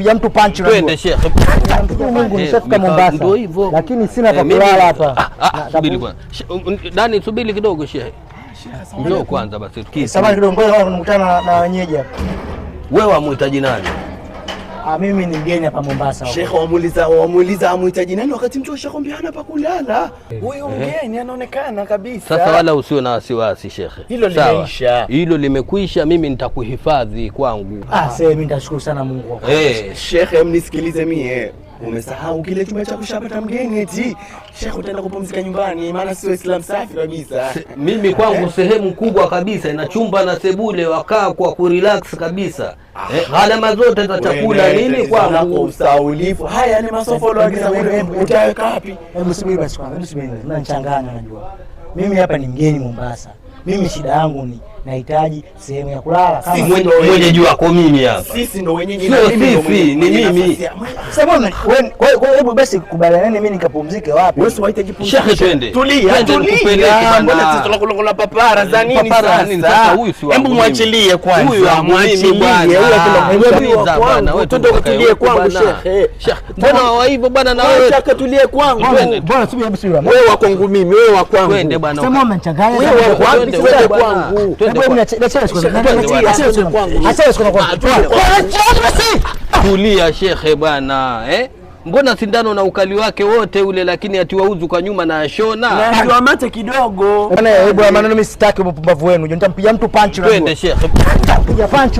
nitampiga mtu punch na twende Sheikh. Mungu nishafika Mombasa. Lakini sina pa kulala hapa. Subiri bwana. Ndani subiri kidogo Sheikh. Ndio kwanza basi tukisi. Samahani kidogo, ngoja nikutana na wenyeji hapa. Wewe amhitaji nani? Mimi ni mgeni hapa Mombasa. Sheikh wamuuliza amhitaji nani wakati mtu ashakwambia hana pa kulala. Huyo mgeni anaonekana kabisa. Sasa wala usiwe na wasiwasi Sheikh. Hilo limeisha. Hilo limekwisha, mimi nitakuhifadhi kwangu. Sasa mimi nitashukuru sana Mungu. Sheikh mnisikilize mie. Umesahau kile chumba cha kushapata mgeni eti. Sheikh utaenda kupumzika nyumbani maana sio Islam safi kabisa. Mimi kwangu sehemu kubwa kabisa ina chumba na sebule, wakaa kwa kurelax kabisa. Gharama zote za chakula nini kwangu usaulifu. Haya ni masofa uliagiza wewe, utaweka wapi? Hebu subiri basi kwanza, hebu subiri. Unanichanganya najua. Mimi hapa ni mgeni Mombasa. Mimi shida yangu ni nahitaji sehemu ya kulala kama mwenye juu wako mimi hapa. Sisi ndo wenyeji na mimi ni mimi. Sasa wewe hebu basi kubaliana mimi nikapumzike wapi? Wewe unahitaji Sheikh twende. Tulia. Mbona sisi tunakula papara za nini sasa? Hebu muachilie kwanza. Huyu mwachilie bwana. Wewe tulie kwangu Sheikh. Sheikh mbona wa hivyo bwana na wewe? Shaka tulie kwangu. Bwana subiri. Wewe wa kwangu mimi, wewe wa kwangu. Twende bwana. Sasa umechanganya. Wewe wa kwangu, wewe kwangu. Tulia Sheikh bwana, mbona sindano na ukali wake wote ule, lakini atiwauzu kwa nyuma na shona. Ndio mate kidogo. Bwana hebu maneno mimi sitaki upumbavu wenu. Nitampiga mtu punch na. Twende Sheikh. Piga punch.